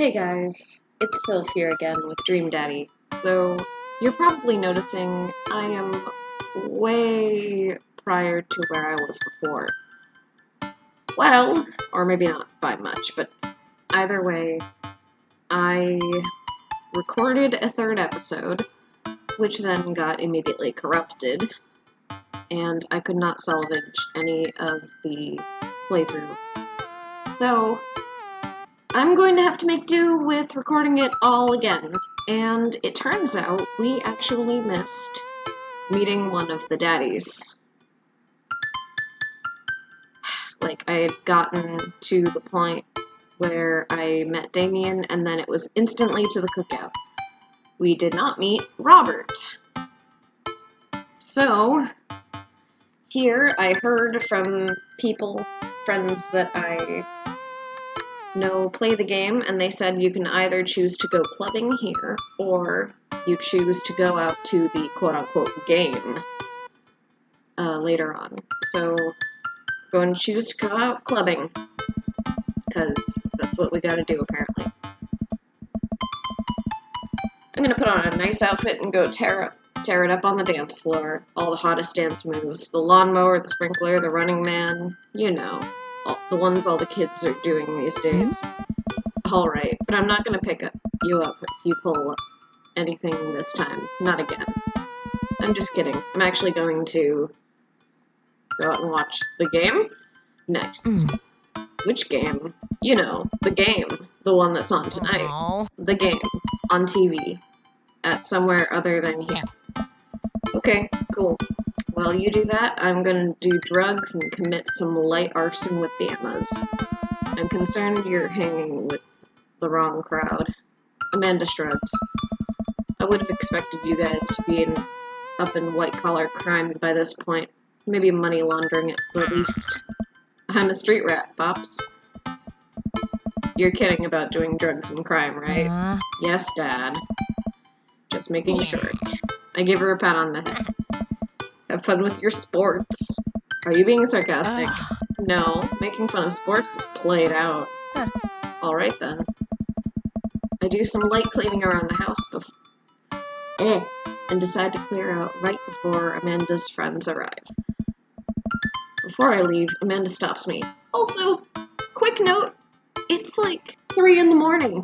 Hey guys, it's Sylph here again with Dream Daddy. So, you're probably noticing I am way prior to where I was before. Well, or maybe not by much, but either way, I recorded a third episode, which then got immediately corrupted, and I could not salvage any of the playthrough. So, I'm going to have to make do with recording it all again, and it turns out we actually missed meeting one of the daddies. Like, I had gotten to the point where I met Damien, and then it was instantly to the cookout. We did not meet Robert. So, here I heard from friends that I know play the game, and they said you can either choose to go clubbing here, or you choose to go out to the quote-unquote game later on. So, I'm going to choose to go out clubbing, because that's what we gotta do, apparently. I'm gonna put on a nice outfit and go tear it up on the dance floor. All the hottest dance moves. The lawnmower, the sprinkler, the running man, you know. The ones all the kids are doing these days. Alright, but I'm not gonna pick you up if you pull anything this time. Not again. I'm just kidding. I'm actually going to go out and watch the game. Nice. Which game? You know, the game. The one that's on tonight. Aww. The game. On TV. At somewhere other than here. Okay, cool. While you do that, I'm gonna do drugs and commit some light arson with the Emmas. I'm concerned you're hanging with the wrong crowd. Amanda shrugs. I would have expected you guys to be up in white-collar crime by this point. Maybe money laundering at the least. I'm a street rat, Pops. You're kidding about doing drugs and crime, right? Yes, Dad. Just making sure. I give her a pat on the head. Have fun with your sports. Are you being sarcastic? No, making fun of sports is played out. Alright then. I do some light cleaning around the house and decide to clear out right before Amanda's friends arrive. Before I leave, Amanda stops me. Also, quick note, it's like 3 in the morning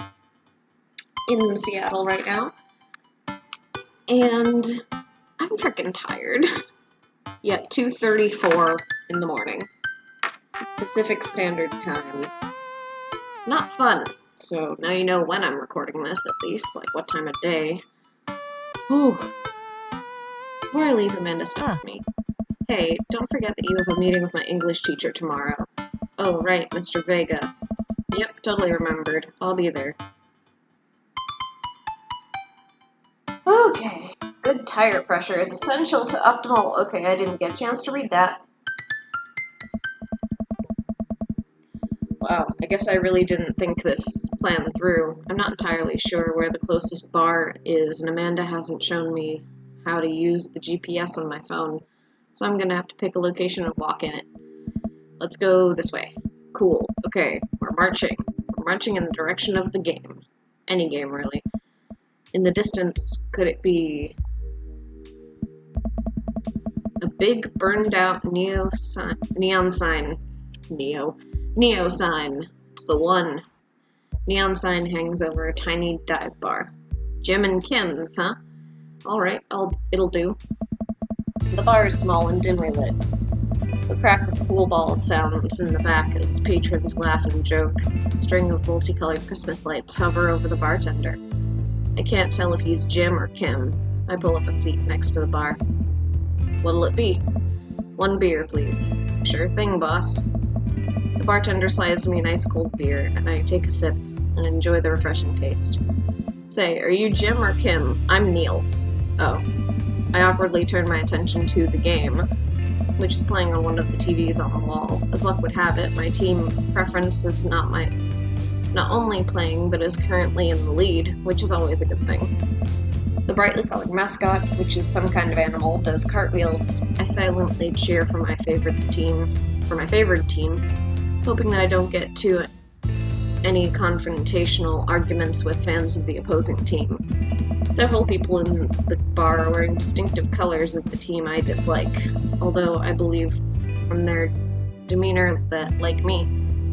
in Seattle right now. And I'm freaking tired. Yeah, 2:34 in the morning. Pacific Standard Time. Not fun. So now you know when I'm recording this, at least, like what time of day. Whew. Before I leave, Amanda stopped me. Hey, don't forget that you have a meeting with my English teacher tomorrow. Oh, right, Mr. Vega. Yep, totally remembered. I'll be there. Okay. Good tire pressure is essential to optimal... Okay, I didn't get a chance to read that. Wow, I guess I really didn't think this plan through. I'm not entirely sure where the closest bar is, and Amanda hasn't shown me how to use the GPS on my phone, so I'm gonna have to pick a location and walk in it. Let's go this way. Cool. Okay, we're marching. We're marching in the direction of the game. Any game, really. In the distance, could it be a big burned-out Neo sign? It's the one. Neon sign hangs over a tiny dive bar. Jim and Kim's, huh? Alright, it'll do. The bar is small and dimly lit. The crack of pool balls sounds in the back as patrons laugh and joke. A string of multicolored Christmas lights hover over the bartender. I can't tell if he's Jim or Kim. I pull up a seat next to the bar. What'll it be? 1 beer, please. Sure thing, boss. The bartender slides me a nice cold beer, and I take a sip and enjoy the refreshing taste. Say, are you Jim or Kim? I'm Neil. Oh. I awkwardly turn my attention to the game, which is playing on one of the TVs on the wall. As luck would have it, my team preference is not only playing, but is currently in the lead, which is always a good thing. The brightly colored mascot, which is some kind of animal, does cartwheels. I silently cheer for my favorite team, hoping that I don't get too any confrontational arguments with fans of the opposing team. Several people in the bar are wearing distinctive colors of the team I dislike, although I believe from their demeanor that, like me,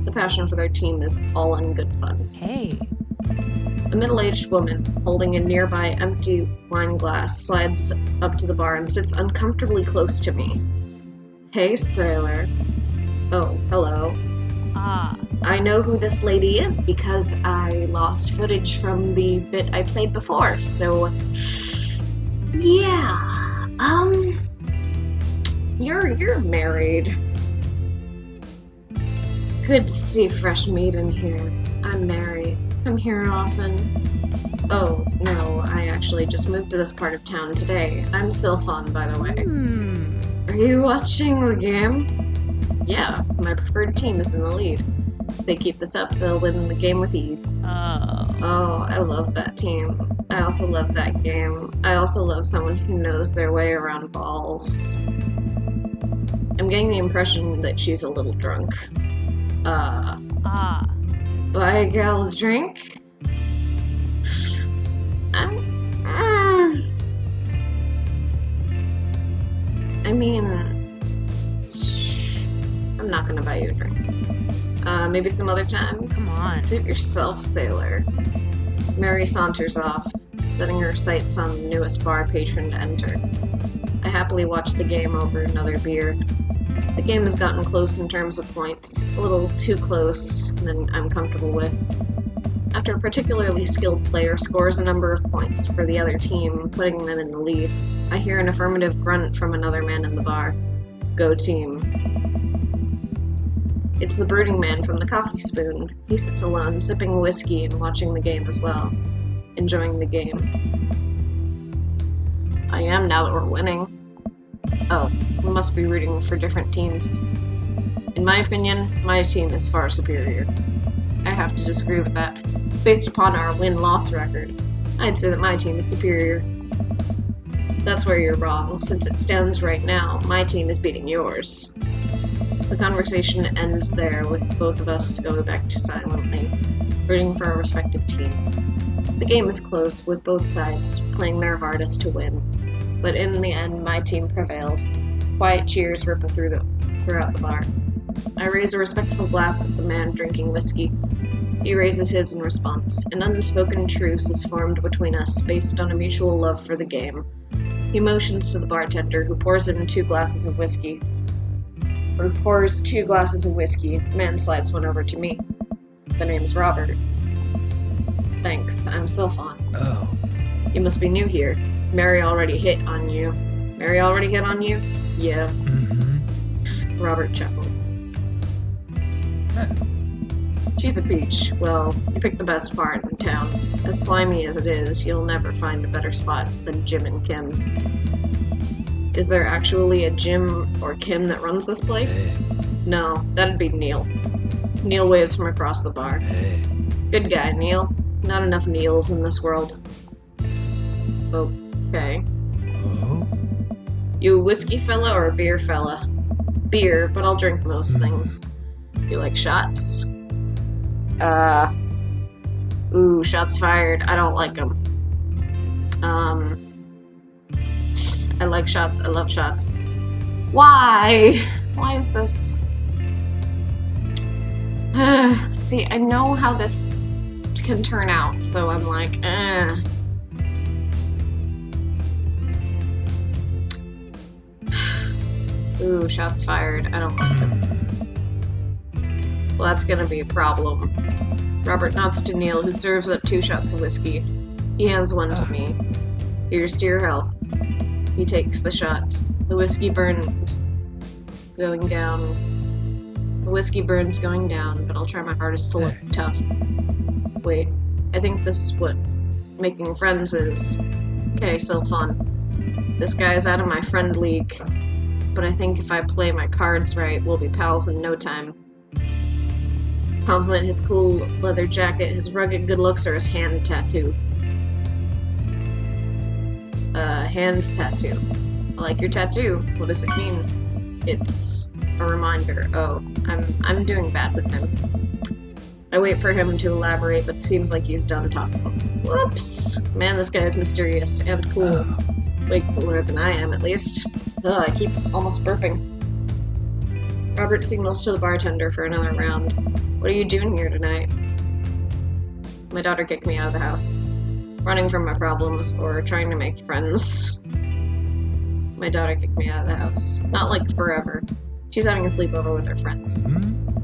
the passion for their team is all in good fun. Hey. A middle-aged woman, holding a nearby empty wine glass, slides up to the bar and sits uncomfortably close to me. Hey, sailor. Oh, hello. I know who this lady is because I lost footage from the bit I played before, so... Yeah, You're married. Good to see fresh meat in here. I'm married. Come here often. Oh, no, I actually just moved to this part of town today. I'm Sylphon, by the way. Are you watching the game? Yeah, my preferred team is in the lead. If they keep this up, they'll win the game with ease. Oh, I love that team. I also love that game. I also love someone who knows their way around balls. I'm getting the impression that she's a little drunk. Buy a gal a drink? I'm not gonna buy you a drink. Maybe some other time? Come on. Suit yourself, sailor. Mary saunters off, setting her sights on the newest bar patron to enter. I happily watch the game over another beer. The game has gotten close in terms of points, a little too close than I'm comfortable with. After a particularly skilled player scores a number of points for the other team, putting them in the lead, I hear an affirmative grunt from another man in the bar. Go team. It's the brooding man from the Coffee Spoon. He sits alone, sipping whiskey and watching the game as well. Enjoying the game. I am now that we're winning. Oh, we must be rooting for different teams. In my opinion, my team is far superior. I have to disagree with that. Based upon our win-loss record, I'd say that my team is superior. That's where you're wrong. Since it stands right now, my team is beating yours. The conversation ends there, with both of us going back to silently, rooting for our respective teams. The game is close, with both sides playing their hardest to win. But in the end, my team prevails. Quiet cheers ripple throughout the bar. I raise a respectful glass at the man drinking whiskey. He raises his in response. An unspoken truce is formed between us based on a mutual love for the game. He motions to the bartender, who pours in 2 glasses of whiskey. The man slides one over to me. The name's Robert. Thanks, I'm Sylphon. Oh. You must be new here. Mary already hit on you. Mary already hit on you? Yeah. Mm-hmm. Robert chuckles. She's a peach. Well, you picked the best part in town. As slimy as it is, you'll never find a better spot than Jim and Kim's. Is there actually a Jim or Kim that runs this place? Hey. No, that'd be Neil. Neil waves from across the bar. Hey. Good guy, Neil. Not enough Neils in this world. Okay. Oh? You a whiskey fella or a beer fella? Beer, but I'll drink most things. You like shots? Ooh, shots fired. I don't like them. I like shots. I love shots. Why? Why is this? See, I know how this can turn out, so I'm like, Ooh, shots fired. I don't like them. Well, that's gonna be a problem. Robert nods to Neil, who serves up 2 shots of whiskey. He hands one to me. Here's to your health. He takes the shots. The whiskey burns going down. But I'll try my hardest to look tough. Wait, I think this is what making friends is. Okay, Sylphon. This guy is out of my friend league, but I think if I play my cards right, we'll be pals in no time. Compliment his cool leather jacket, his rugged good looks, or his hand tattoo. Hand tattoo. I like your tattoo. What does it mean? It's a reminder. Oh, I'm doing bad with him. I wait for him to elaborate, but it seems like he's done talking. Whoops! Man, this guy is mysterious and cool. Way cooler than I am, at least. Ugh, I keep almost burping. Robert signals to the bartender for another round. What are you doing here tonight? My daughter kicked me out of the house. Running from my problems or trying to make friends. My daughter kicked me out of the house. Not like forever. She's having a sleepover with her friends.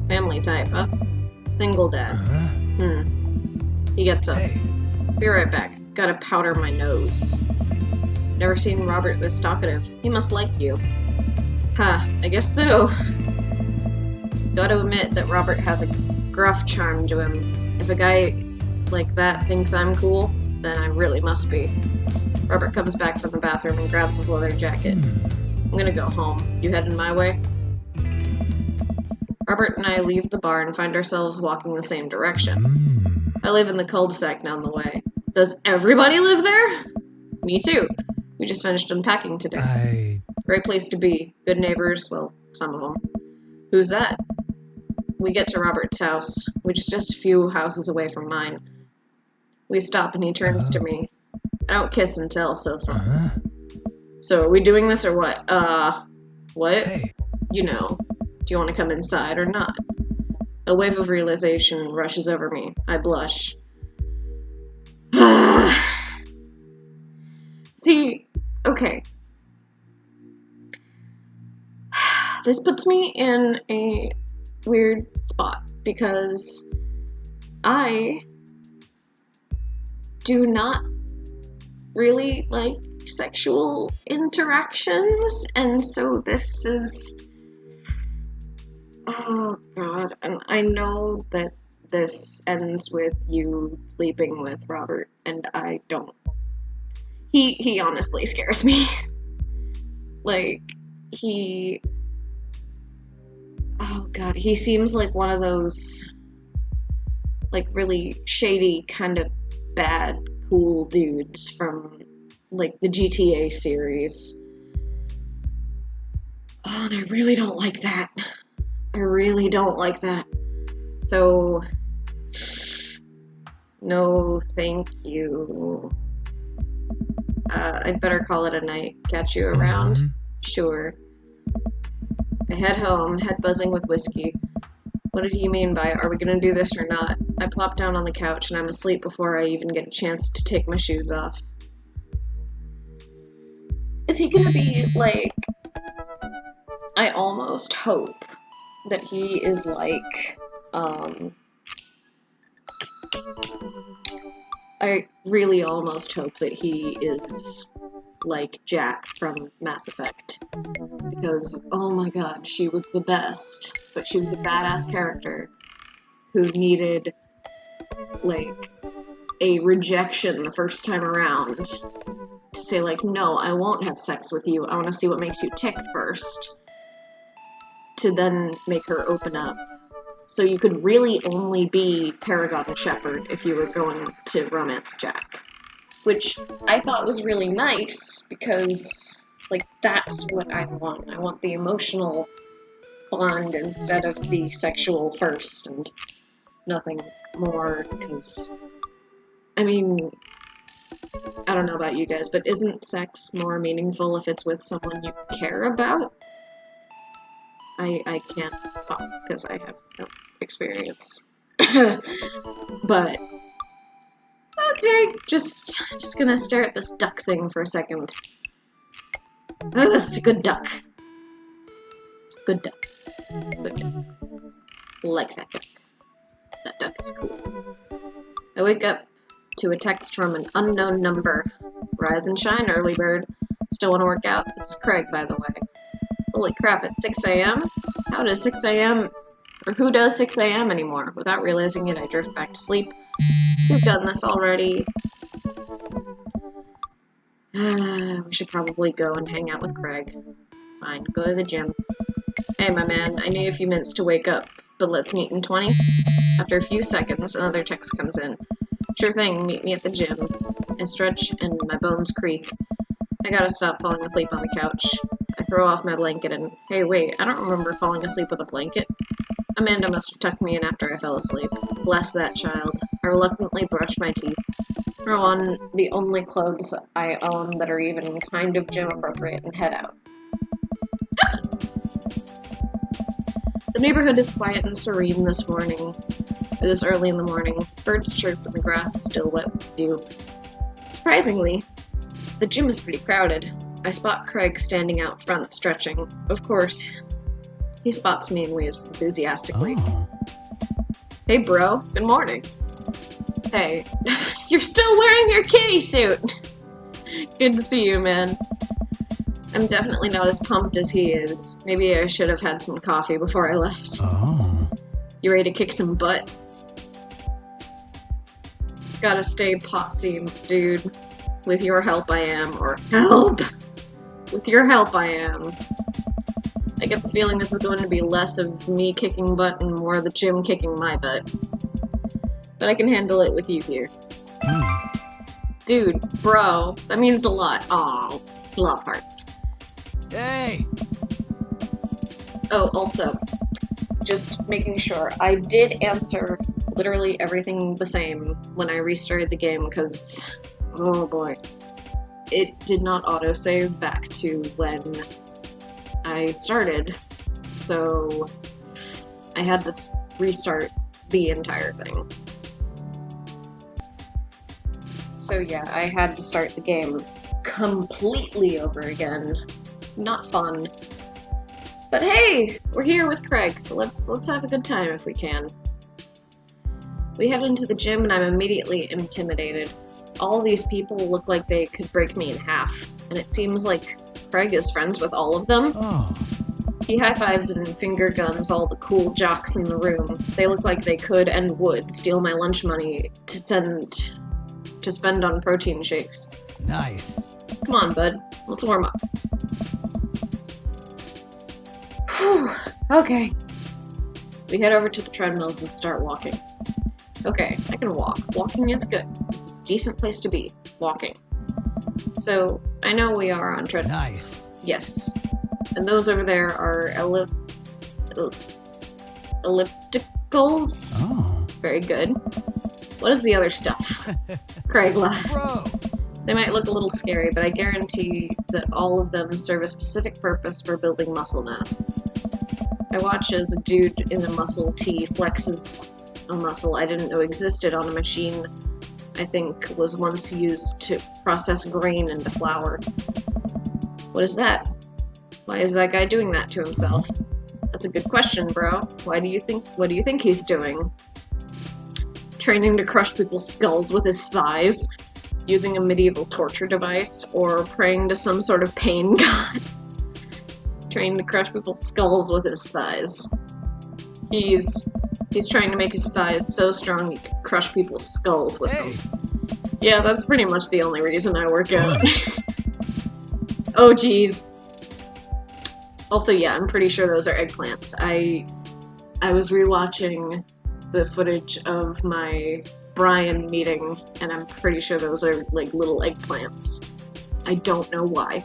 Family type, huh? Single dad. He gets up. Hey. Be right back. Gotta powder my nose. Never seen Robert this talkative. He must like you. Huh, I guess so. Gotta admit that Robert has a gruff charm to him. If a guy like that thinks I'm cool, then I really must be. Robert comes back from the bathroom and grabs his leather jacket. I'm gonna go home. You heading my way? Robert and I leave the bar and find ourselves walking the same direction. I live in the cul-de-sac down the way. Does everybody live there? Me too. We just finished unpacking today. Great place to be. Good neighbors, well, some of them. Who's that? We get to Robert's house, which is just a few houses away from mine. We stop and he turns to me. I don't kiss and tell, so far. So are we doing this or what? What? Hey. You know, do you want to come inside or not? A wave of realization rushes over me. I blush. See, okay. This puts me in a weird spot because I do not really like sexual interactions, and so this is... Oh god, and I know that this ends with you sleeping with Robert, and I don't... He honestly scares me. Like, he... Oh god, he seems like one of those, like, really shady, kind of bad, cool dudes from, like, the GTA series. Oh, and I really don't like that. I really don't like that. So, no thank you. I'd better call it a night. Catch you around? Sure. I head home, head buzzing with whiskey. What did he mean by, are we gonna do this or not? I plop down on the couch and I'm asleep before I even get a chance to take my shoes off. Is he gonna be, like... I almost hope that he is like, I really almost hope that he is like Jack from Mass Effect. Because, oh my god, she was the best. But she was a badass character who needed, like, a rejection the first time around. To say, like, no, I won't have sex with you. I want to see what makes you tick first. To then make her open up. So you could really only be Paragon and Shepard if you were going to romance Jack. Which I thought was really nice, because, like, that's what I want. I want the emotional bond instead of the sexual first, and nothing more, because, I mean, I don't know about you guys, but isn't sex more meaningful if it's with someone you care about? I can't talk because I have no experience. But okay, just gonna stare at this duck thing for a second. Oh, that's a good duck. Good duck. Good duck. Like that duck. That duck is cool. I wake up to a text from an unknown number. Rise and shine, early bird. Still want to work out? This is Craig, by the way. Holy crap, it's 6 a.m.? How does 6 a.m. or who does 6 a.m. anymore? Without realizing it, I drift back to sleep. We've done this already. We should probably go and hang out with Craig. Fine, go to the gym. Hey, my man, I need a few minutes to wake up, but let's meet in 20? After a few seconds, another text comes in. Sure thing, meet me at the gym. I stretch and my bones creak. I gotta stop falling asleep on the couch. I throw off my blanket and, hey wait, I don't remember falling asleep with a blanket. Amanda must have tucked me in after I fell asleep. Bless that child. I reluctantly brushed my teeth, throw on the only clothes I own that are even kind of gym appropriate, and head out. The neighborhood is quiet and serene this early in the morning. Birds chirp and the grass is still wet with dew. Surprisingly, the gym is pretty crowded. I spot Craig standing out front, stretching. Of course, he spots me and waves enthusiastically. Oh. Hey bro, good morning. Hey, you're still wearing your kitty suit! Good to see you, man. I'm definitely not as pumped as he is. Maybe I should have had some coffee before I left. Oh. You ready to kick some butt? Gotta stay posse, dude. With your help I am, or help! With your help I am. I get the feeling this is going to be less of me kicking butt and more the gym kicking my butt. But I can handle it with you here. Dude, bro, that means a lot. Aw, love heart. Hey! Oh, also, just making sure, I did answer literally everything the same when I restarted the game, because, oh boy, it did not autosave back to when I started, so I had to restart the entire thing. So yeah, I had to start the game completely over again. Not fun. But hey, we're here with Craig, so let's have a good time if we can. We head into the gym and I'm immediately intimidated. All these people look like they could break me in half, and it seems like Craig is friends with all of them. Oh. He high-fives and finger guns all the cool jocks in the room. They look like they could and would steal my lunch money to spend on protein shakes. Nice. Come on, bud. Let's warm up. Whew. Okay. We head over to the treadmills and start walking. Okay, I can walk. Walking is good. It's a decent place to be. Walking. So, I know we are on treadmills. Nice. Yes. And those over there are ellipticals. Oh. Very good. What is the other stuff? Craig laughs. Bro! They might look a little scary, but I guarantee that all of them serve a specific purpose for building muscle mass. I watch as a dude in a muscle tee flexes a muscle I didn't know existed on a machine I think was once used to process grain into flour. What is that? Why is that guy doing that to himself? That's a good question, bro. What do you think he's doing? Training to crush people's skulls with his thighs? Using a medieval torture device? Or praying to some sort of pain god? Training to crush people's skulls with his thighs. He's trying to make his thighs so strong he can crush people's skulls with them. Yeah, that's pretty much the only reason I work out. Oh jeez. Also, yeah, I'm pretty sure those are eggplants. I was rewatching the footage of my Brian meeting, and I'm pretty sure those are, like, little eggplants. I don't know why.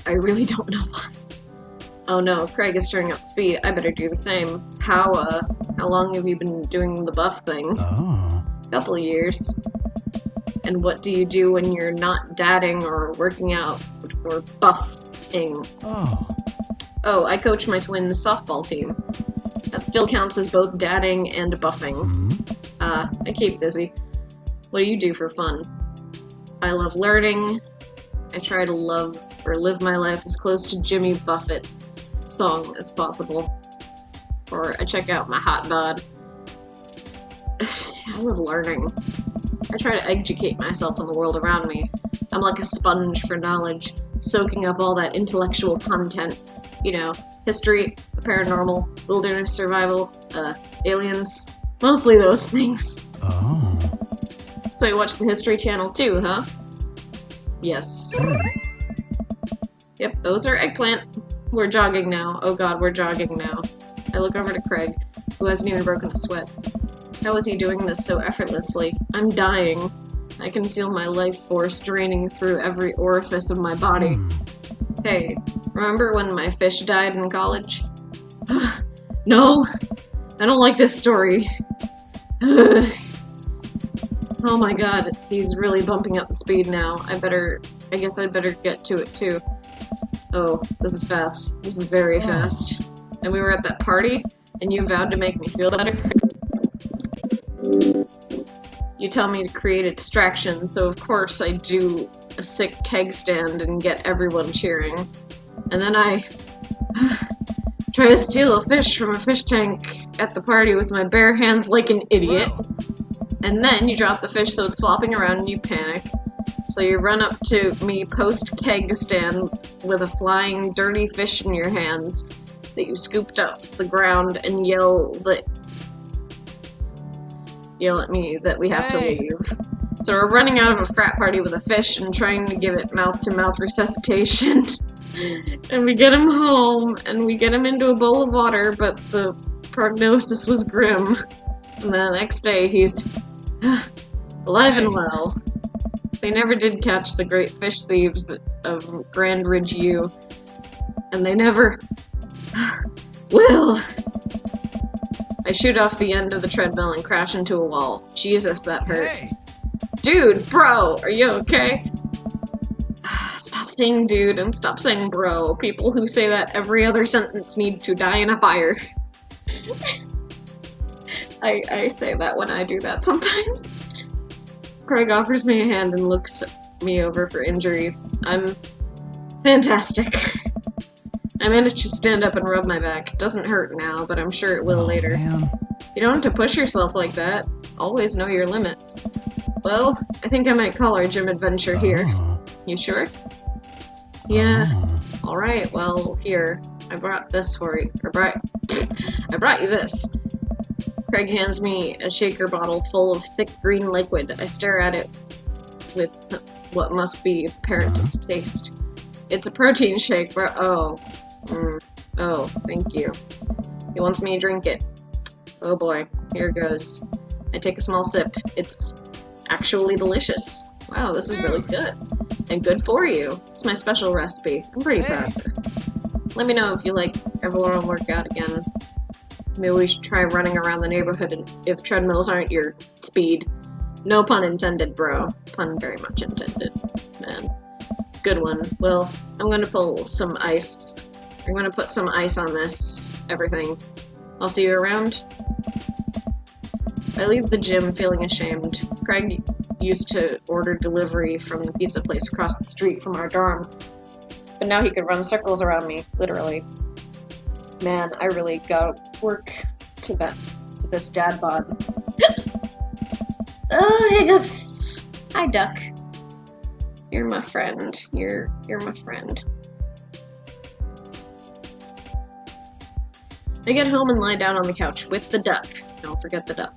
I really don't know why. Oh no, Craig is turning up speed. I better do the same. How long have you been doing the buff thing? Oh. Couple of years. And what do you do when you're not dadding or working out or buffing? Oh. Oh, I coach my twins' softball team. That still counts as both dadding and buffing. I keep busy. What do you do for fun? I love learning. I try to live my life as close to Jimmy Buffett song as possible. Or I check out my hot bod. I love learning. I try to educate myself on the world around me. I'm like a sponge for knowledge, soaking up all that intellectual content. You know, history, paranormal, wilderness survival, aliens. Mostly those things. Oh. So you watch the History Channel too, huh? Yes. Yep, those are eggplant. We're jogging now. Oh god, we're jogging now. I look over to Craig, who hasn't even broken a sweat. How is he doing this so effortlessly? I'm dying. I can feel my life force draining through every orifice of my body. Hey, remember when my fish died in college? No, I don't like this story. Oh my god, he's really bumping up the speed now. I guess I'd better get to it too. Oh, this is fast. This is very fast. And we were at that party, and you vowed to make me feel better. You tell me to create a distraction, so of course I do a sick keg stand and get everyone cheering. And then I try to steal a fish from a fish tank at the party with my bare hands like an idiot. Whoa. And then you drop the fish so it's flopping around and you panic. So you run up to me post-keg stand with a flying dirty fish in your hands that you scooped up the ground and yell at me that we have to leave. So we're running out of a frat party with a fish and trying to give it mouth-to-mouth resuscitation. And we get him home, and we get him into a bowl of water, but the prognosis was grim. And the next day he's alive and well. They never did catch the great fish thieves of Grand Ridge U. And they never will. I shoot off the end of the treadmill and crash into a wall. Jesus, that hurt. Hey. Dude, bro, are you okay? Stop saying dude and stop saying bro. People who say that every other sentence need to die in a fire. I say that when I do that sometimes. Craig offers me a hand and looks me over for injuries. I'm fantastic. I managed to stand up and rub my back. It doesn't hurt now, but I'm sure it will later. Man. You don't have to push yourself like that. Always know your limits. Well, I think I might call our gym adventure here. You sure? Yeah. Alright, well, here. I brought this for you. I brought you this. Craig hands me a shaker bottle full of thick green liquid. I stare at it with what must be apparent distaste. It's a protein shake, bro. Oh, thank you. He wants me to drink it. Oh boy, here goes. I take a small sip. It's actually delicious. Wow, this is really good. And good for you. It's my special recipe. I'm pretty proud of it. Let me know if you ever want to work out again. Maybe we should try running around the neighborhood if treadmills aren't your speed. No pun intended, bro. Pun very much intended. Man. Good one. Well, I'm gonna pull some ice. I'm gonna put some ice on this. Everything. I'll see you around. I leave the gym feeling ashamed. Craig used to order delivery from the pizza place across the street from our dorm. But now he could run circles around me, literally. Man, I really gotta work to this dad bod. Oh, hiccups. Hi, Duck. You're my friend. You're my friend. I get home and lie down on the couch with the duck. Don't forget the duck.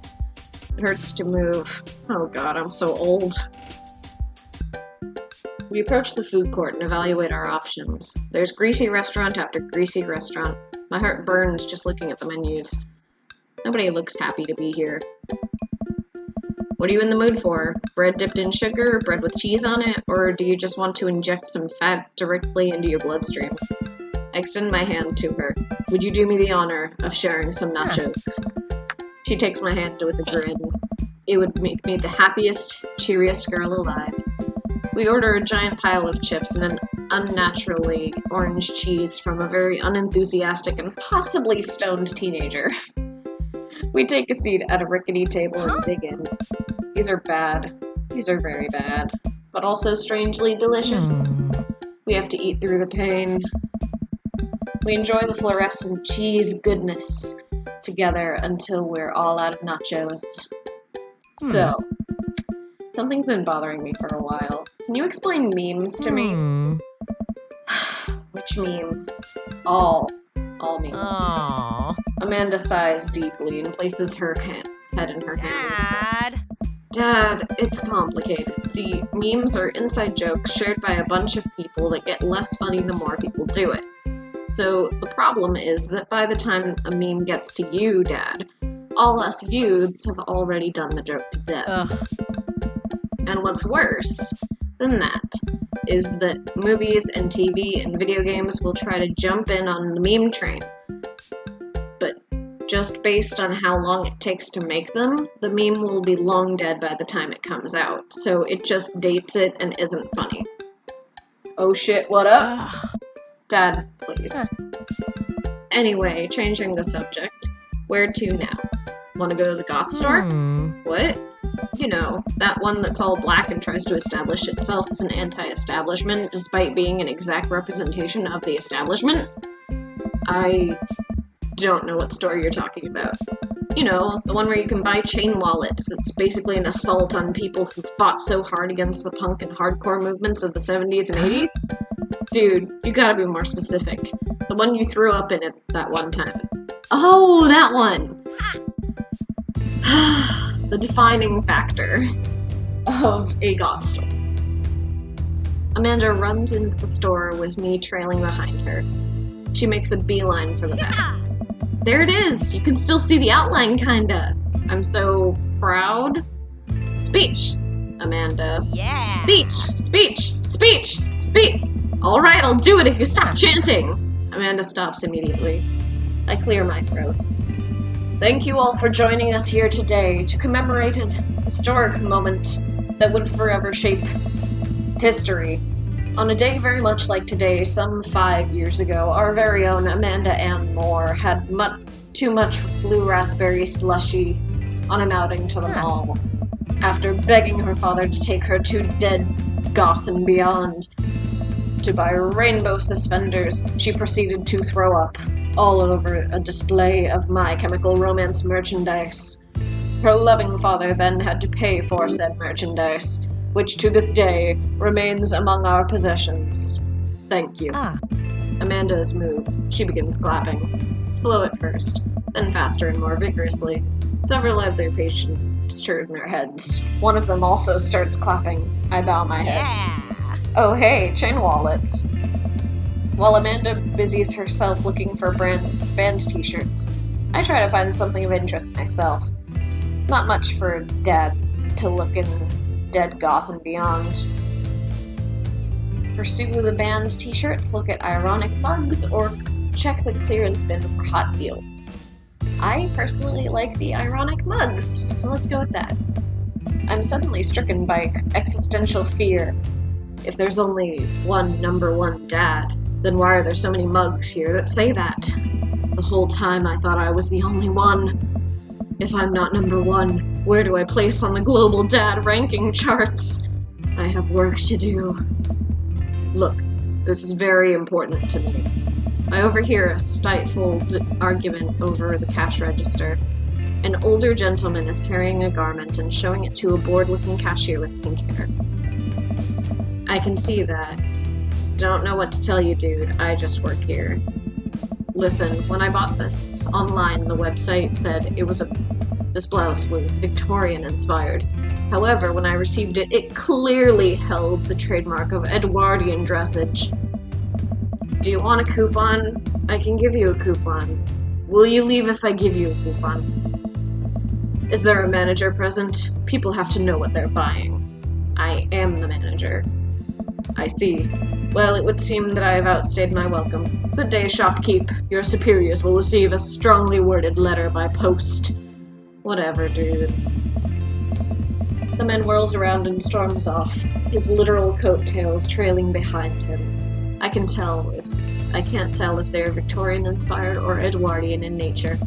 It hurts to move. Oh god, I'm so old. We approach the food court and evaluate our options. There's greasy restaurant after greasy restaurant. My heart burns just looking at the menus. Nobody looks happy to be here. What are you in the mood for? Bread dipped in sugar, bread with cheese on it, or do you just want to inject some fat directly into your bloodstream? I extend my hand to her. Would you do me the honor of sharing some nachos? She takes my hand with a grin. It would make me the happiest, cheeriest girl alive. We order a giant pile of chips and an unnaturally orange cheese from a very unenthusiastic and possibly stoned teenager. We take a seat at a rickety table and dig in. These are bad. These are very bad. But also strangely delicious. We have to eat through the pain. We enjoy the fluorescent cheese goodness together until we're all out of nachos. So, something's been bothering me for a while. Can you explain memes to me? Which meme? All memes. Aww. Amanda sighs deeply and places her head in her hands. Dad. Dad, it's complicated. See, memes are inside jokes shared by a bunch of people that get less funny the more people do it. So the problem is that by the time a meme gets to you, Dad, all us youths have already done the joke to death. Ugh. And what's worse than that is that movies and TV and video games will try to jump in on the meme train. But just based on how long it takes to make them, the meme will be long dead by the time it comes out, so it just dates it and isn't funny. Oh shit, what up? Dad, please. Anyway, changing the subject. Where to now? Wanna go to the goth store? What? You know, that one that's all black and tries to establish itself as an anti-establishment despite being an exact representation of the establishment? I don't know what store you're talking about. You know, the one where you can buy chain wallets. It's basically an assault on people who fought so hard against the punk and hardcore movements of the 70s and 80s. Dude, you gotta be more specific. The one you threw up in it that one time. Oh, that one! The defining factor of a goth store. Amanda runs into the store with me trailing behind her. She makes a beeline for the back. There it is! You can still see the outline, kinda. I'm so proud. Speech, Amanda. Yeah. Speech! Speech! Speech! Speech! Alright, I'll do it if you stop chanting! Amanda stops immediately. I clear my throat. Thank you all for joining us here today to commemorate an historic moment that would forever shape history. On a day very much like today, some 5 years ago, our very own Amanda Ann Moore had too much blue raspberry slushy on an outing to the mall. After begging her father to take her to Dead Goth and Beyond to buy rainbow suspenders, she proceeded to throw up all over a display of My Chemical Romance merchandise. Her loving father then had to pay for said merchandise, which to this day remains among our possessions. Thank you. Amanda is moved. She begins clapping. Slow at first, then faster and more vigorously. Several other patients turn their heads. One of them also starts clapping. I bow my head. Oh hey, chain wallets. While Amanda busies herself looking for band t-shirts, I try to find something of interest myself. Not much for Dad to look in Dead Goth and Beyond. Pursue the band t-shirts, look at ironic mugs, or check the clearance bin for hot deals. I personally like the ironic mugs, so let's go with that. I'm suddenly stricken by existential fear. If there's only one number one dad, then why are there so many mugs here that say that? The whole time I thought I was the only one. If I'm not number one, where do I place on the global dad ranking charts? I have work to do. Look, this is very important to me. I overhear a stifled argument over the cash register. An older gentleman is carrying a garment and showing it to a bored-looking cashier with pink hair. I can see that. Don't know what to tell you, dude. I just work here. Listen, when I bought this online, the website said this blouse was Victorian-inspired. However, when I received it, it clearly held the trademark of Edwardian dressage. Do you want a coupon? I can give you a coupon. Will you leave if I give you a coupon? Is there a manager present? People have to know what they're buying. I am the manager. I see. Well, it would seem that I have outstayed my welcome. Good day, shopkeep. Your superiors will receive a strongly worded letter by post. Whatever, dude. The man whirls around and storms off, his literal coattails trailing behind him. I can't tell if they are Victorian-inspired or Edwardian in nature.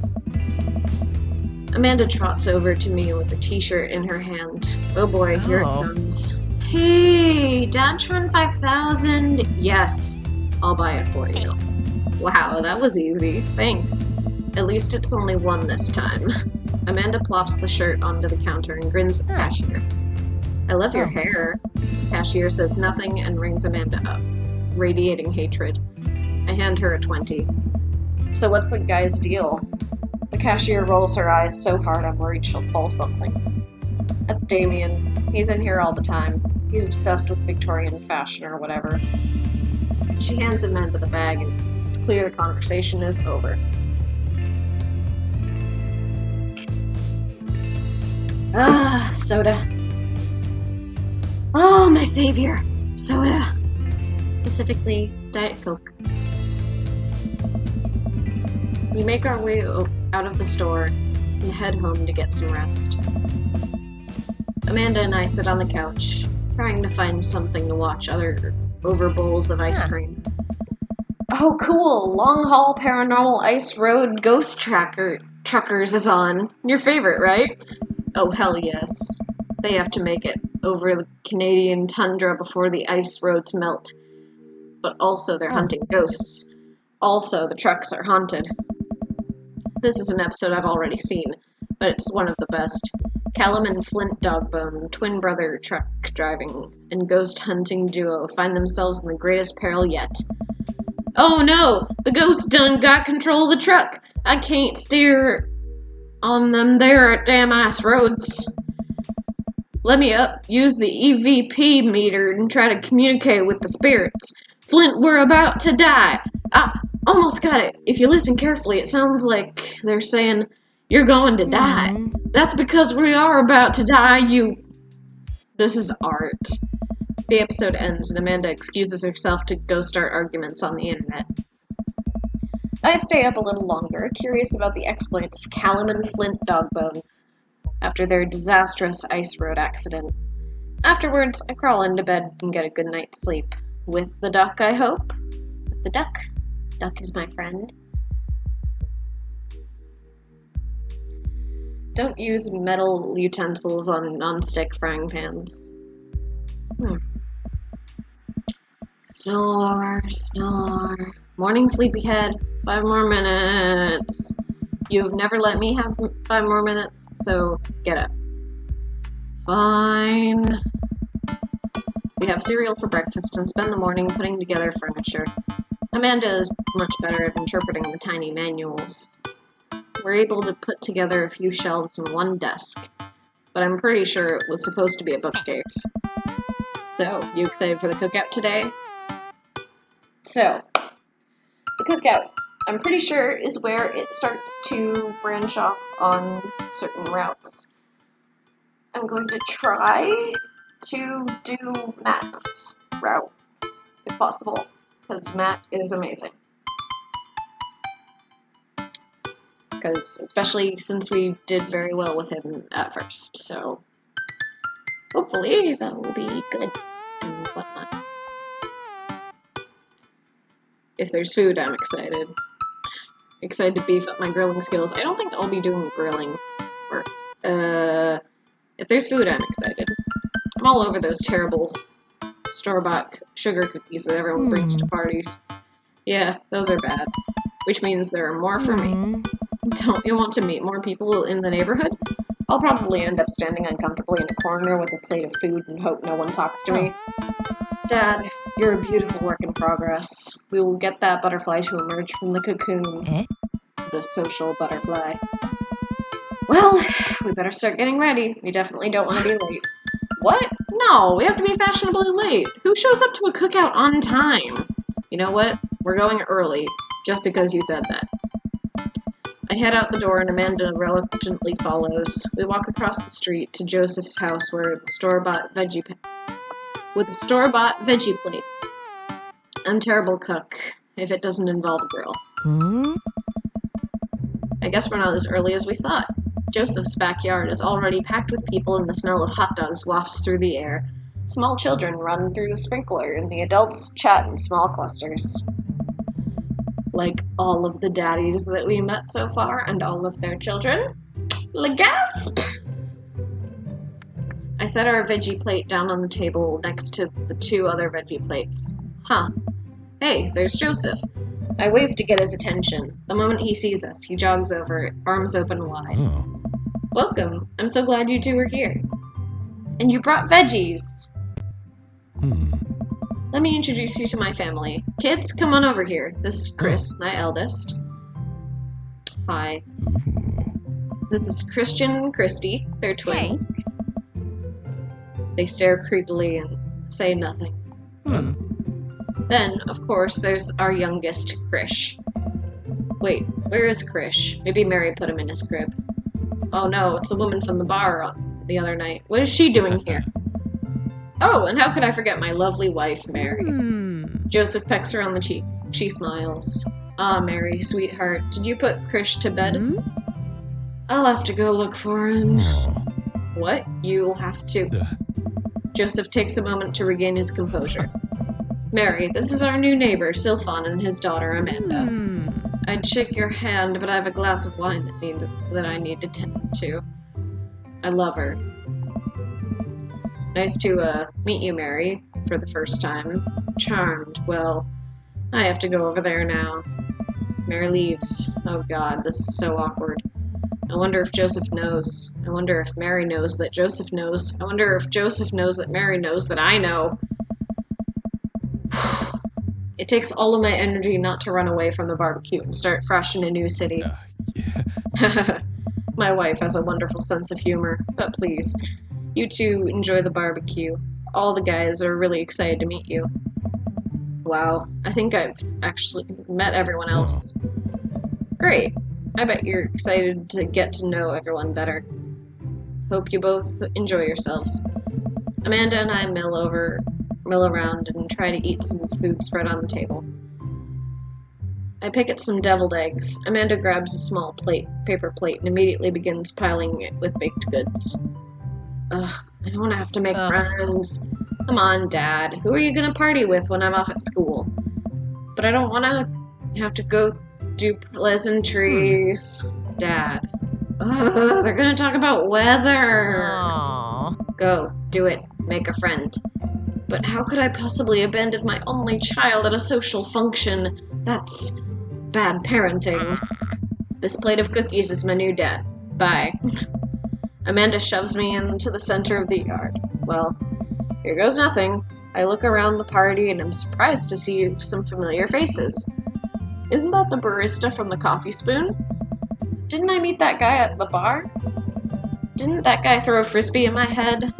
Amanda trots over to me with a t-shirt in her hand. Oh boy, here it comes. Hey, Dantron 5000. Yes, I'll buy it for you. Wow, that was easy. Thanks. At least it's only one this time. Amanda plops the shirt onto the counter and grins at the cashier. I love your hair. The cashier says nothing and rings Amanda up, radiating hatred. I hand her a 20. So what's the guy's deal? The cashier rolls her eyes so hard I'm worried she'll pull something. That's Damien. He's in here all the time. He's obsessed with Victorian fashion or whatever. She hands Amanda the bag and it's clear the conversation is over. Ah, soda. Oh, my savior. Soda. Specifically, Diet Coke. We make our way out of the store and head home to get some rest. Amanda and I sit on the couch, trying to find something to watch over bowls of ice cream. Oh, cool! Long Haul Paranormal Ice Road Ghost Truckers is on. Your favorite, right? Oh, hell yes. They have to make it over the Canadian tundra before the ice roads melt. But also they're hunting ghosts. Also, the trucks are haunted. This is an episode I've already seen, but it's one of the best. Callum and Flint Dogbone, twin brother truck driving and ghost hunting duo, find themselves in the greatest peril yet. Oh no! The ghost done got control of the truck! I can't steer on them there damn ice roads. Let me use the EVP meter and try to communicate with the spirits. Flint, we're about to die. Ah, almost got it. If you listen carefully, it sounds like they're saying, you're going to die. That's because we are about to die, This is art. The episode ends and Amanda excuses herself to go start arguments on the internet. I stay up a little longer, curious about the exploits of Callum and Flint Dogbone after their disastrous ice road accident. Afterwards, I crawl into bed and get a good night's sleep. With the duck, I hope. With the duck. Duck is my friend. Don't use metal utensils on non-stick frying pans. Snore, snore. Morning sleepyhead. 5 more minutes. You've never let me have 5 more minutes, so get up. Fine. We have cereal for breakfast and spend the morning putting together furniture. Amanda is much better at interpreting the tiny manuals. We're able to put together a few shelves and one desk, but I'm pretty sure it was supposed to be a bookcase. So, you excited for the cookout today? So, the cookout, I'm pretty sure, is where it starts to branch off on certain routes. I'm going to try to do Matt's route, if possible, because Matt is amazing. Because, especially since we did very well with him at first, so hopefully that will be good and whatnot. If there's food, I'm excited. Excited to beef up my grilling skills. I don't think I'll be doing grilling, or, if there's food, I'm excited. I'm all over those terrible store-bought sugar cookies that everyone brings to parties. Yeah, those are bad. Which means there are more for me. Don't you want to meet more people in the neighborhood? I'll probably end up standing uncomfortably in a corner with a plate of food and hope no one talks to me. Dad, you're a beautiful work in progress. We will get that butterfly to emerge from the cocoon. The social butterfly. Well, we better start getting ready. We definitely don't want to be late. What? No, we have to be fashionably late. Who shows up to a cookout on time? You know what? We're going early, just because you said that. I head out the door and Amanda reluctantly follows. We walk across the street to Joseph's house with a store-bought veggie plate. I'm a terrible cook, if it doesn't involve a grill. I guess we're not as early as we thought. Joseph's backyard is already packed with people and the smell of hot dogs wafts through the air. Small children run through the sprinkler and the adults chat in small clusters. Like all of the daddies that we met so far and all of their children. Gasp! I set our veggie plate down on the table next to the 2 other veggie plates. Huh. Hey, there's Joseph. I wave to get his attention. The moment he sees us, he jogs over, arms open wide. Welcome. I'm so glad you 2 are here. And you brought veggies. Let me introduce you to my family. Kids, come on over here. This is Chris, my eldest. Hi. This is Christian and Christy. They're twins. Hey. They stare creepily and say nothing. Then, of course, there's our youngest, Krish. Wait, where is Krish? Maybe Mary put him in his crib. Oh no, it's the woman from the bar the other night. What is she doing here? Oh, and how could I forget my lovely wife, Mary? Joseph pecks her on the cheek. She smiles. Ah, Mary, sweetheart, did you put Krish to bed? I'll have to go look for him. Oh. What? You'll have to. Joseph takes a moment to regain his composure. Mary, this is our new neighbor, Sylphon, and his daughter, Amanda. I'd shake your hand, but I have a glass of wine that I need to tend to. I love her. Nice to meet you, Mary, for the first time. Charmed. Well, I have to go over there now. Mary leaves. Oh god, this is so awkward. I wonder if Joseph knows. I wonder if Mary knows that Joseph knows. I wonder if Joseph knows that Mary knows that I know. It takes all of my energy not to run away from the barbecue and start fresh in a new city. Yeah. My wife has a wonderful sense of humor, but please, you two enjoy the barbecue. All the guys are really excited to meet you. Wow, I think I've actually met everyone else. Great. I bet you're excited to get to know everyone better. Hope you both enjoy yourselves. Amanda and I mill around and try to eat some food spread on the table. I pick at some deviled eggs. Amanda grabs a small paper plate, and immediately begins piling it with baked goods. Ugh, I don't want to have to make friends. Come on, Dad. Who are you going to party with when I'm off at school? But I don't want to have to go do pleasantries. Dad. Ugh, they're going to talk about weather. Aww. Go, do it. Make a friend. But how could I possibly abandon my only child at a social function? That's bad parenting. This plate of cookies is my new dad. Bye. Amanda shoves me into the center of the yard. Well, here goes nothing. I look around the party and am surprised to see some familiar faces. Isn't that the barista from the Coffee Spoon? Didn't I meet that guy at the bar? Didn't that guy throw a frisbee in my head?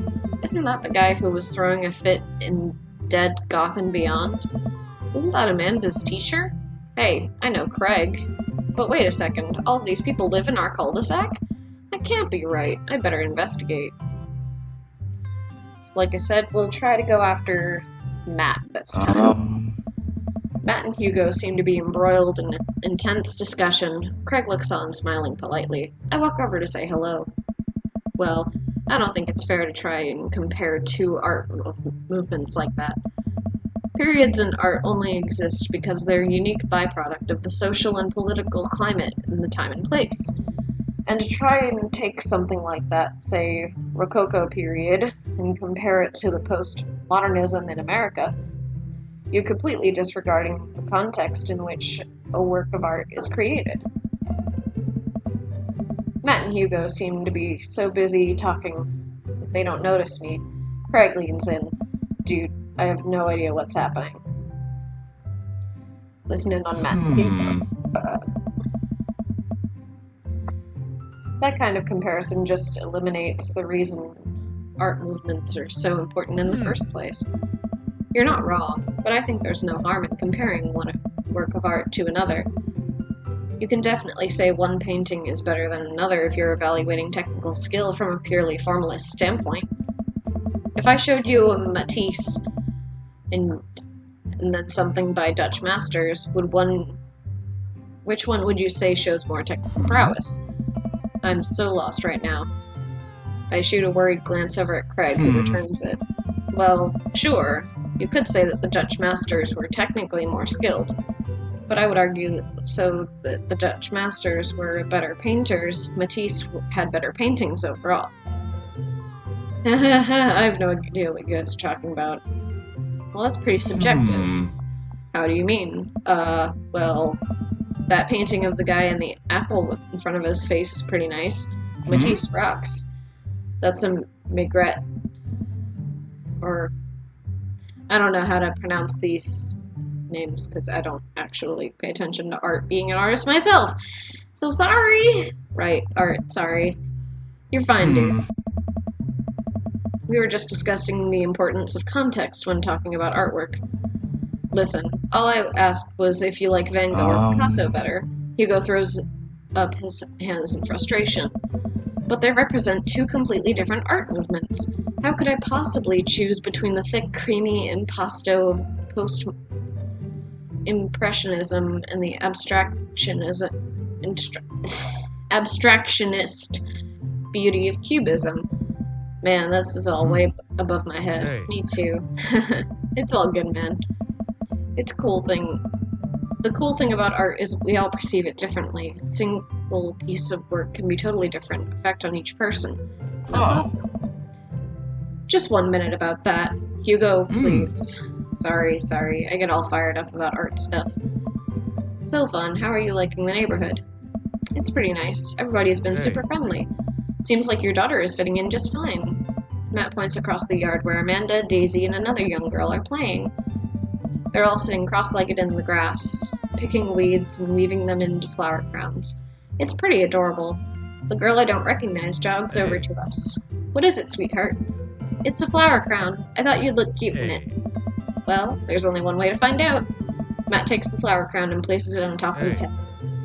Isn't that the guy who was throwing a fit in Dead, Goth and Beyond? Isn't that Amanda's teacher? Hey, I know Craig. But wait a second, all of these people live in our cul-de-sac? That can't be right. I better investigate. So like I said, we'll try to go after Matt this time. Matt and Hugo seem to be embroiled in an intense discussion. Craig looks on, smiling politely. I walk over to say hello. Well, I don't think it's fair to try and compare two art movements like that. Periods in art only exist because they're a unique byproduct of the social and political climate in the time and place. And to try and take something like that, say, Rococo period, and compare it to the post-modernism in America, you're completely disregarding the context in which a work of art is created. Matt and Hugo seem to be so busy talking that they don't notice me. Craig leans in. Dude, I have no idea what's happening. Listen in on Matt and Hugo. That kind of comparison just eliminates the reason art movements are so important in the first place. You're not wrong, but I think there's no harm in comparing one work of art to another. You can definitely say one painting is better than another if you're evaluating technical skill from a purely formalist standpoint. If I showed you a Matisse and then something by Dutch masters, which one would you say shows more technical prowess? I'm so lost right now. I shoot a worried glance over at Craig, who returns it. Well, sure, you could say that the Dutch masters were technically more skilled, but I would argue so that the Dutch masters were better painters. Matisse had better paintings overall. I have no idea what you guys are talking about. Well, that's pretty subjective. How do you mean? Well, that painting of the guy and the apple in front of his face is pretty nice. Matisse rocks. That's a Maigret. Or, I don't know how to pronounce these names because I don't actually pay attention to art, being an artist myself. So sorry! Right, art, sorry. You're fine, dude. We were just discussing the importance of context when talking about artwork. Listen, all I asked was if you like Van Gogh or Picasso better. Hugo throws up his hands in frustration. But they represent two completely different art movements. How could I possibly choose between the thick, creamy impasto of post-impressionism and the abstractionist beauty of cubism. Man, this is all way above my head. Hey. Me too. It's all good, man. It's a cool thing. The cool thing about art is we all perceive it differently. A single piece of work can be totally different effect on each person. That's awesome. Just 1 minute about that. Hugo, please. Sorry. I get all fired up about art stuff. So fun. How are you liking the neighborhood? It's pretty nice. Everybody's been super friendly. Seems like your daughter is fitting in just fine. Matt points across the yard where Amanda, Daisy, and another young girl are playing. They're all sitting cross-legged in the grass, picking weeds and weaving them into flower crowns. It's pretty adorable. The girl I don't recognize jogs over to us. What is it, sweetheart? It's the flower crown. I thought you'd look cute in it. Well, there's only one way to find out. Matt takes the flower crown and places it on top of his head.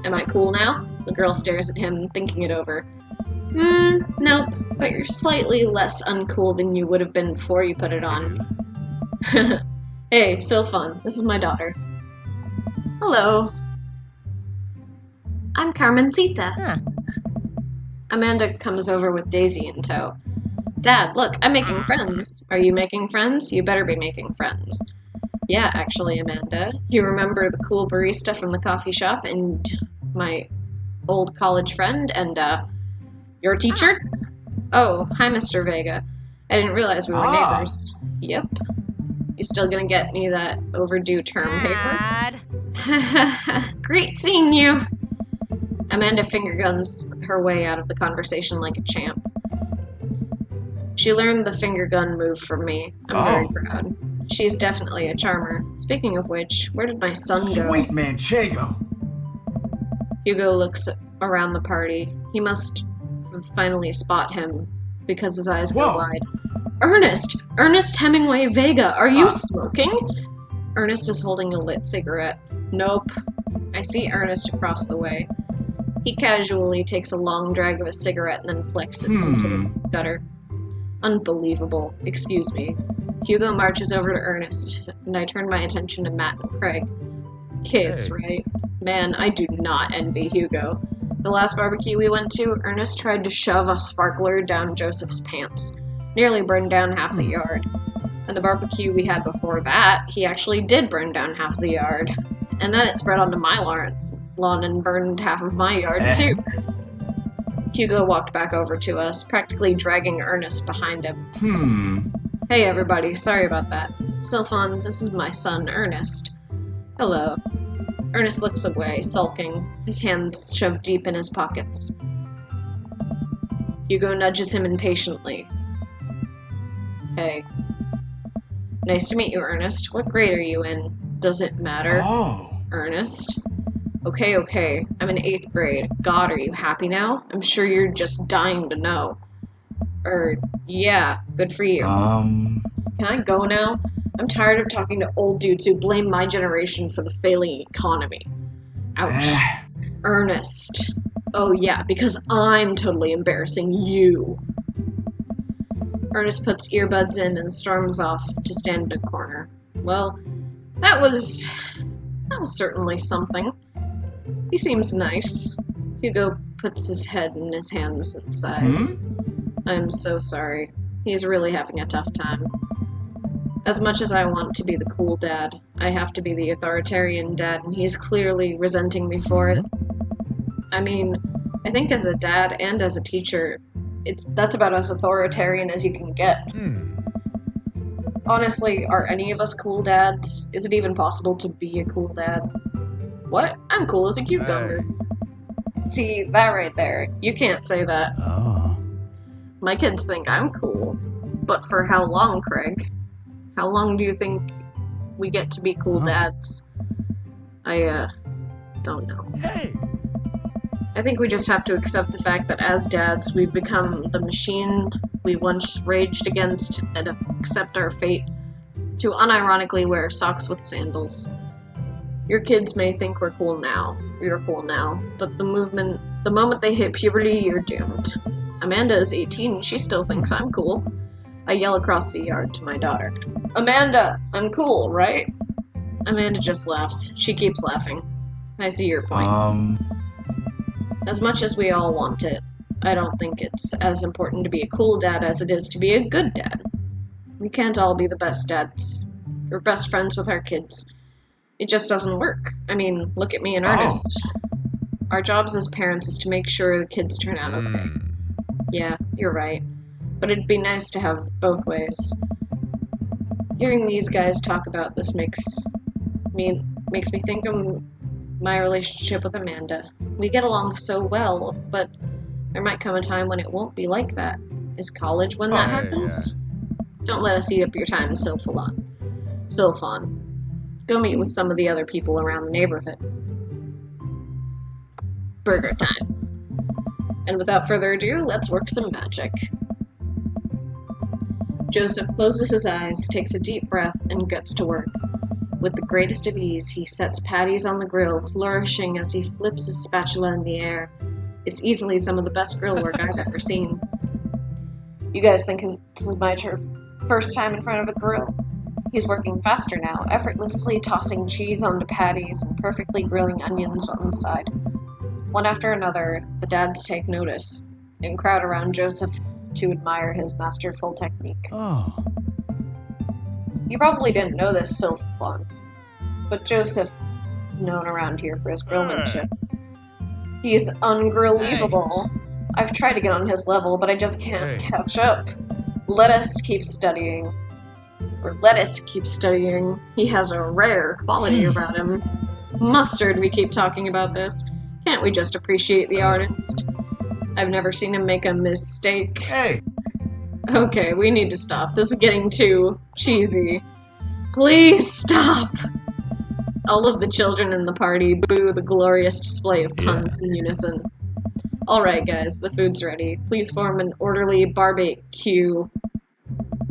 Am I cool now? The girl stares at him, thinking it over. Nope, but you're slightly less uncool than you would have been before you put it on. Hey, still fun. This is my daughter. Hello. I'm Carmencita. Amanda comes over with Daisy in tow. Dad, look, I'm making friends. Are you making friends? You better be making friends. Yeah, actually, Amanda. You remember the cool barista from the coffee shop and my old college friend and, your teacher? Oh, hi, Mr. Vega. I didn't realize we were neighbors. Yep. You still gonna get me that overdue term paper? Great seeing you. Amanda finger guns her way out of the conversation like a champ. She learned the finger gun move from me. I'm very proud. She's definitely a charmer. Speaking of which, where did my son go? Sweet Manchego. Hugo looks around the party. He must finally spot him because his eyes go wide. Ernest! Ernest Hemingway Vega, are you smoking? Ernest is holding a lit cigarette. Nope. I see Ernest across the way. He casually takes a long drag of a cigarette and then flicks it into the gutter. Unbelievable. Excuse me. Hugo marches over to Ernest, and I turn my attention to Matt and Craig. Kids, right? Man, I do not envy Hugo. The last barbecue we went to, Ernest tried to shove a sparkler down Joseph's pants. Nearly burned down half the yard. And the barbecue we had before that, he actually did burn down half the yard. And then it spread onto my lawn and burned half of my yard, too. Hugo walked back over to us, practically dragging Ernest behind him. Hey everybody, sorry about that. So fun, this is my son, Ernest. Hello. Ernest looks away, sulking, his hands shoved deep in his pockets. Hugo nudges him impatiently. Hey. Nice to meet you, Ernest. What grade are you in? Does it matter? Ernest? Okay. I'm in 8th grade. God, are you happy now? I'm sure you're just dying to know. Yeah, good for you. Can I go now? I'm tired of talking to old dudes who blame my generation for the failing economy. Ouch. Ernest. Oh yeah, because I'm totally embarrassing you. Ernest puts earbuds in and storms off to stand in a corner. Well, that was certainly something. He seems nice. Hugo puts his head in his hands and sighs. I'm so sorry. He's really having a tough time. As much as I want to be the cool dad, I have to be the authoritarian dad, and he's clearly resenting me for it. I mean, I think as a dad and as a teacher, that's about as authoritarian as you can get. Honestly, are any of us cool dads? Is it even possible to be a cool dad? What? I'm cool as a cucumber. See, that right there. You can't say that. My kids think I'm cool. But for how long, Craig? How long do you think we get to be cool dads? I don't know. I think we just have to accept the fact that as dads, we've become the machine we once raged against and accept our fate to unironically wear socks with sandals. Your kids may think we're cool now, but the moment they hit puberty, you're doomed. Amanda is 18, she still thinks I'm cool. I yell across the yard to my daughter. Amanda, I'm cool, right? Amanda just laughs. She keeps laughing. I see your point. As much as we all want it, I don't think it's as important to be a cool dad as it is to be a good dad. We can't all be the best dads or best friends with our kids. It just doesn't work. I mean, look at me and Ernest. Our jobs as parents is to make sure the kids turn out okay. Yeah, you're right. But it'd be nice to have both ways. Hearing these guys talk about this makes me think of my relationship with Amanda. We get along so well, but there might come a time when it won't be like that. Is college when that happens? Don't let us eat up your time, Sylphon. Go meet with some of the other people around the neighborhood. Burger time. And without further ado, let's work some magic. Joseph closes his eyes, takes a deep breath, and gets to work. With the greatest of ease, he sets patties on the grill, flourishing as he flips his spatula in the air. It's easily some of the best grill work I've ever seen. You guys think this is my first time in front of a grill? He's working faster now, effortlessly tossing cheese onto patties and perfectly grilling onions on the side. One after another, the dads take notice and crowd around Joseph to admire his masterful technique. Oh. You probably didn't know this, Sylphon, but Joseph is known around here for his grillmanship. He's ungrillable. I've tried to get on his level, but I just can't catch up. Let us keep studying. He has a rare quality about him. Mustard, we keep talking about this. Can't we just appreciate the artist? I've never seen him make a mistake. Hey! Okay, we need to stop. This is getting too cheesy. Please stop! All of the children in the party boo the glorious display of puns in unison. Alright guys, the food's ready. Please form an orderly barbecue.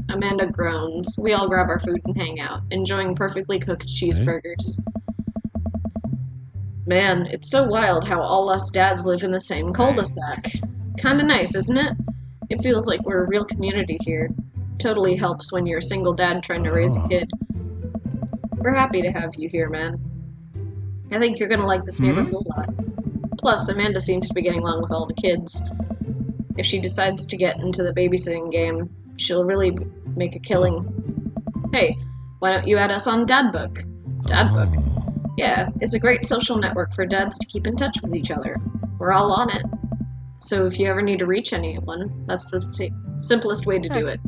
Amanda groans. We all grab our food and hang out, enjoying perfectly cooked cheeseburgers. Man, it's so wild how all us dads live in the same cul-de-sac. Kinda nice, isn't it? It feels like we're a real community here. Totally helps when you're a single dad trying to raise a kid. We're happy to have you here, man. I think you're gonna like this neighborhood a lot. Plus, Amanda seems to be getting along with all the kids. If she decides to get into the babysitting game, she'll really make a killing. Hey, why don't you add us on Dadbook? Dadbook? Yeah, it's a great social network for dads to keep in touch with each other. We're all on it. So if you ever need to reach anyone, that's the simplest way to do it.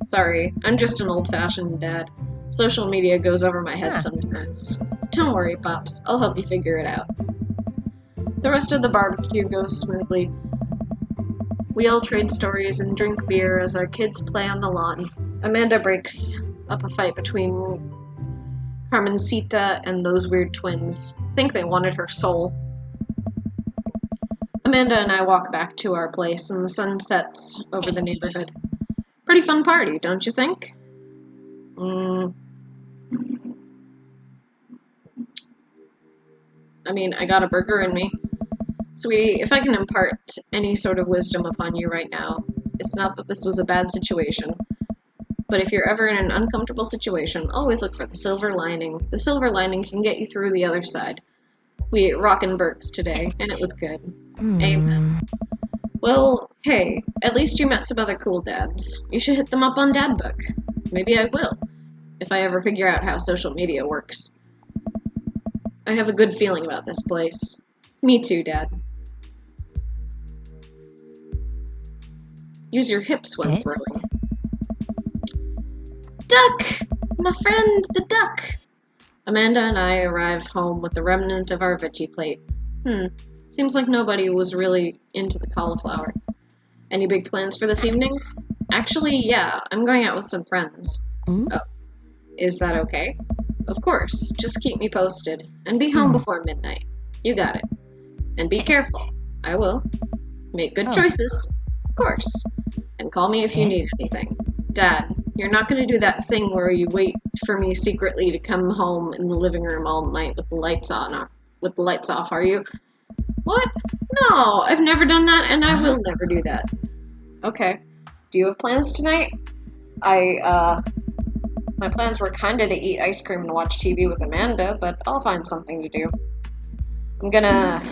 Sorry, I'm just an old-fashioned dad. Social media goes over my head sometimes. Don't worry, Pops. I'll help you figure it out. The rest of the barbecue goes smoothly. We all trade stories and drink beer as our kids play on the lawn. Amanda breaks up a fight between Carmencita and those weird twins. Think they wanted her soul. Amanda and I walk back to our place and the sun sets over the neighborhood. Pretty fun party, don't you think? I mean, I got a burger in me. Sweetie, if I can impart any sort of wisdom upon you right now, it's not that this was a bad situation. But if you're ever in an uncomfortable situation, always look for the silver lining. The silver lining can get you through the other side. We ate rockin' burgers today, and it was good. Amen. Well, hey, at least you met some other cool dads. You should hit them up on Dadbook. Maybe I will, if I ever figure out how social media works. I have a good feeling about this place. Me too, Dad. Use your hips when throwing. Duck! My friend, the duck! Amanda and I arrive home with the remnant of our veggie plate. Seems like nobody was really into the cauliflower. Any big plans for this evening? Actually, yeah, I'm going out with some friends. Oh, is that okay? Of course, just keep me posted. And be home before midnight. You got it. And be careful. I will. Make good choices. Of course. And call me if you need anything. Dad, you're not going to do that thing where you wait for me secretly to come home in the living room all night with the lights off, are you? What? No, I've never done that, and I will never do that. Okay. Do you have plans tonight? My plans were kinda to eat ice cream and watch TV with Amanda, but I'll find something to do. I'm gonna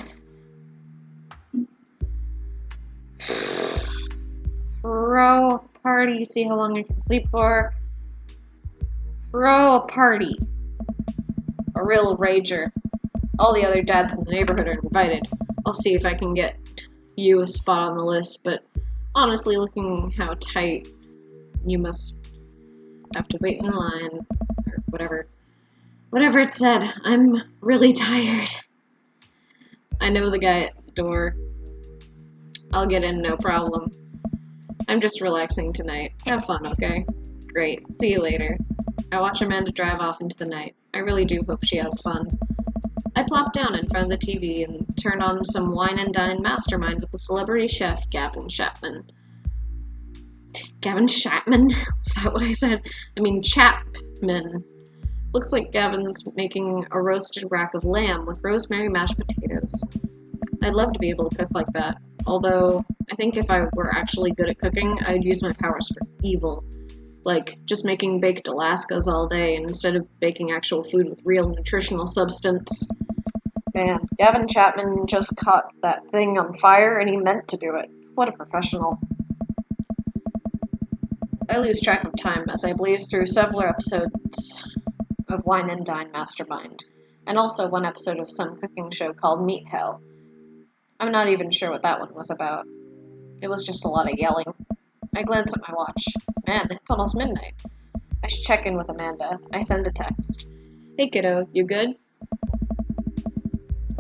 throw a party, see how long I can sleep for. Throw a party. A real rager. All the other dads in the neighborhood are invited. I'll see if I can get you a spot on the list, but honestly, looking how tight you must have to wait in line, or whatever. Whatever it said, I'm really tired. I know the guy at the door. I'll get in, no problem. I'm just relaxing tonight. Have fun, okay? Great. See you later. I watch Amanda drive off into the night. I really do hope she has fun. I plop down in front of the TV and turn on some Wine and Dine Mastermind with the celebrity chef Gavin Chapman. Gavin Chapman? Is that what I said? I mean Chapman. Looks like Gavin's making a roasted rack of lamb with rosemary mashed potatoes. I'd love to be able to cook like that, although I think if I were actually good at cooking, I'd use my powers for evil. Like, just making baked Alaskas all day instead of baking actual food with real nutritional substance. Man, Gavin Chapman just caught that thing on fire and he meant to do it. What a professional. I lose track of time as I blaze through several episodes of Wine and Dine Mastermind, and also one episode of some cooking show called Meat Hell. I'm not even sure what that one was about. It was just a lot of yelling. I glance at my watch. Man, it's almost midnight. I should check in with Amanda. I send a text. Hey kiddo, you good?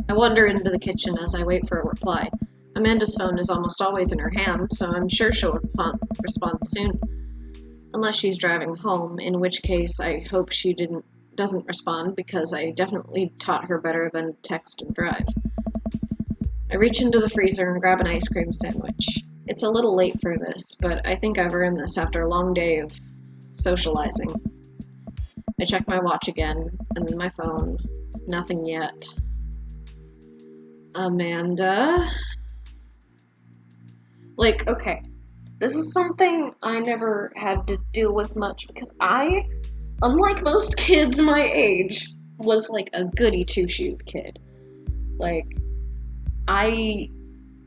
I wander into the kitchen as I wait for a reply. Amanda's phone is almost always in her hand, so I'm sure she'll respond soon. Unless she's driving home, in which case I hope she doesn't respond because I definitely taught her better than text and drive. I reach into the freezer and grab an ice cream sandwich. It's a little late for this, but I think I've earned this after a long day of socializing. I check my watch again, and then my phone. Nothing yet. Amanda? Like, okay, this is something I never had to deal with much because I, unlike most kids my age, was like a goody two-shoes kid. Like, I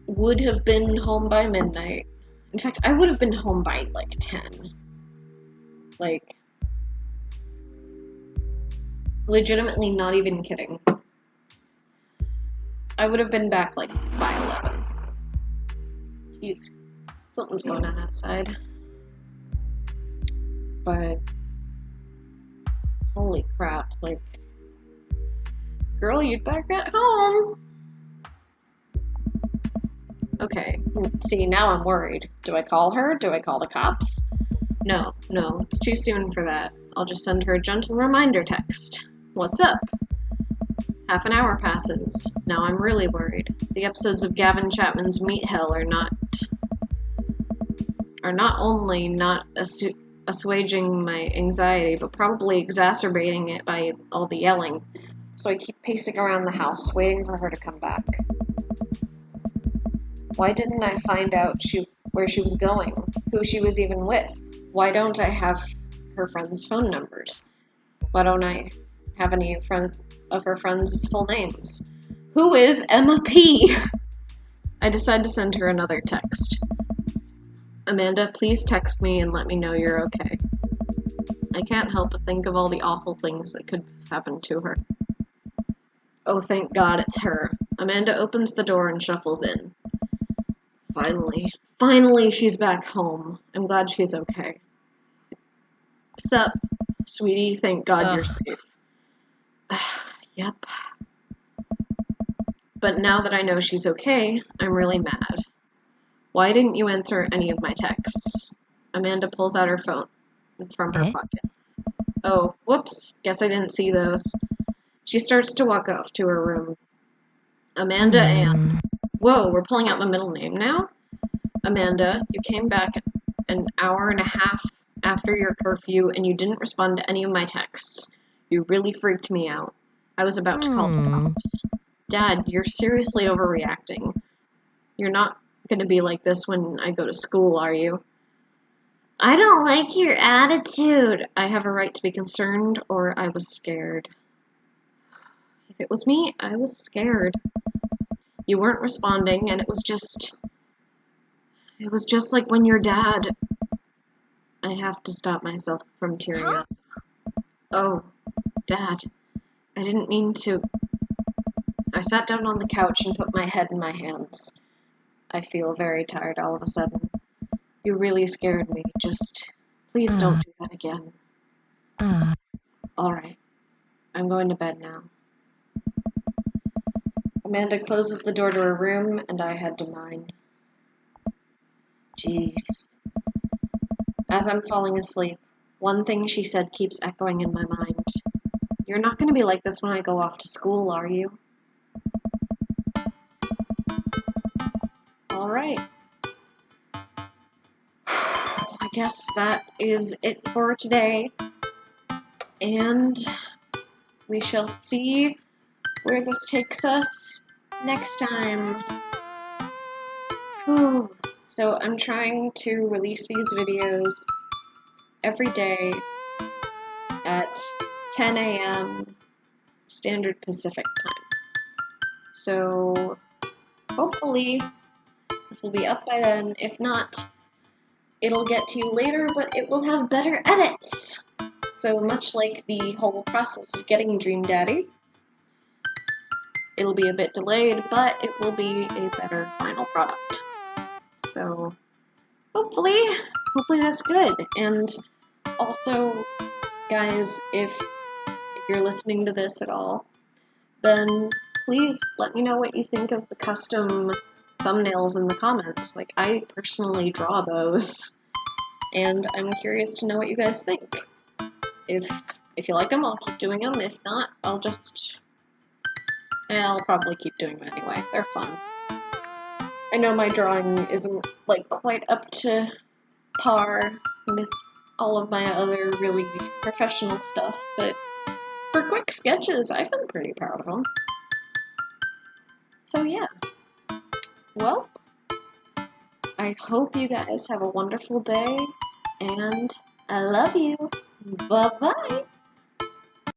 would have been home by midnight. In fact, I would have been home by like 10. Like, legitimately not even kidding. I would have been back like by 11. Jeez, something's going on outside. But, holy crap, like, girl, you'd better get home. Okay, see, now I'm worried. Do I call her? Do I call the cops? No, it's too soon for that. I'll just send her a gentle reminder text. What's up? Half an hour passes. Now I'm really worried. The episodes of Gavin Chapman's Meat Hell are not only not assuaging my anxiety, but probably exacerbating it by all the yelling. So I keep pacing around the house, waiting for her to come back. Why didn't I find out where she was going? Who she was even with? Why don't I have her friends' phone numbers? Why don't I have any of her friends' full names? Who is Emma P? I decide to send her another text. Amanda, please text me and let me know you're okay. I can't help but think of all the awful things that could happen to her. Oh, thank God it's her. Amanda opens the door and shuffles in. Finally she's back home. I'm glad she's okay. Sup, sweetie, thank God you're safe. Yep. But now that I know she's okay, I'm really mad. Why didn't you answer any of my texts? Amanda pulls out her phone from her pocket. Oh, whoops, guess I didn't see those. She starts to walk off to her room. Amanda Ann. Whoa, we're pulling out the middle name now? Amanda, you came back an hour and a half after your curfew and you didn't respond to any of my texts. You really freaked me out. I was about to call the cops. Dad, you're seriously overreacting. You're not going to be like this when I go to school, are you? I don't like your attitude. I have a right to be concerned, or I was scared. If it was me, I was scared. You weren't responding, and it was just... It was just like when your dad... I have to stop myself from tearing up. Oh, Dad. I didn't mean to... I sat down on the couch and put my head in my hands. I feel very tired all of a sudden. You really scared me. Just... please don't do that again. Alright. I'm going to bed now. Amanda closes the door to her room, and I head to mine. Jeez. As I'm falling asleep, one thing she said keeps echoing in my mind. You're not going to be like this when I go off to school, are you? Alright. I guess that is it for today. And we shall see where this takes us next time. Whew. So I'm trying to release these videos every day at 10 a.m. Standard Pacific time. So hopefully this will be up by then. If not, it'll get to you later, but it will have better edits. So much like the whole process of getting Dream Daddy, it'll be a bit delayed, but it will be a better final product. So hopefully that's good. And also, guys, if you're listening to this at all, then please let me know what you think of the custom thumbnails in the comments. Like, I personally draw those, and I'm curious to know what you guys think. If you like them, I'll keep doing them. If not, I'll probably keep doing them anyway. They're fun. I know my drawing isn't, like, quite up to par with all of my other really professional stuff, but for quick sketches, I've been pretty proud of them. So yeah. Well, I hope you guys have a wonderful day, and I love you. Bye-bye!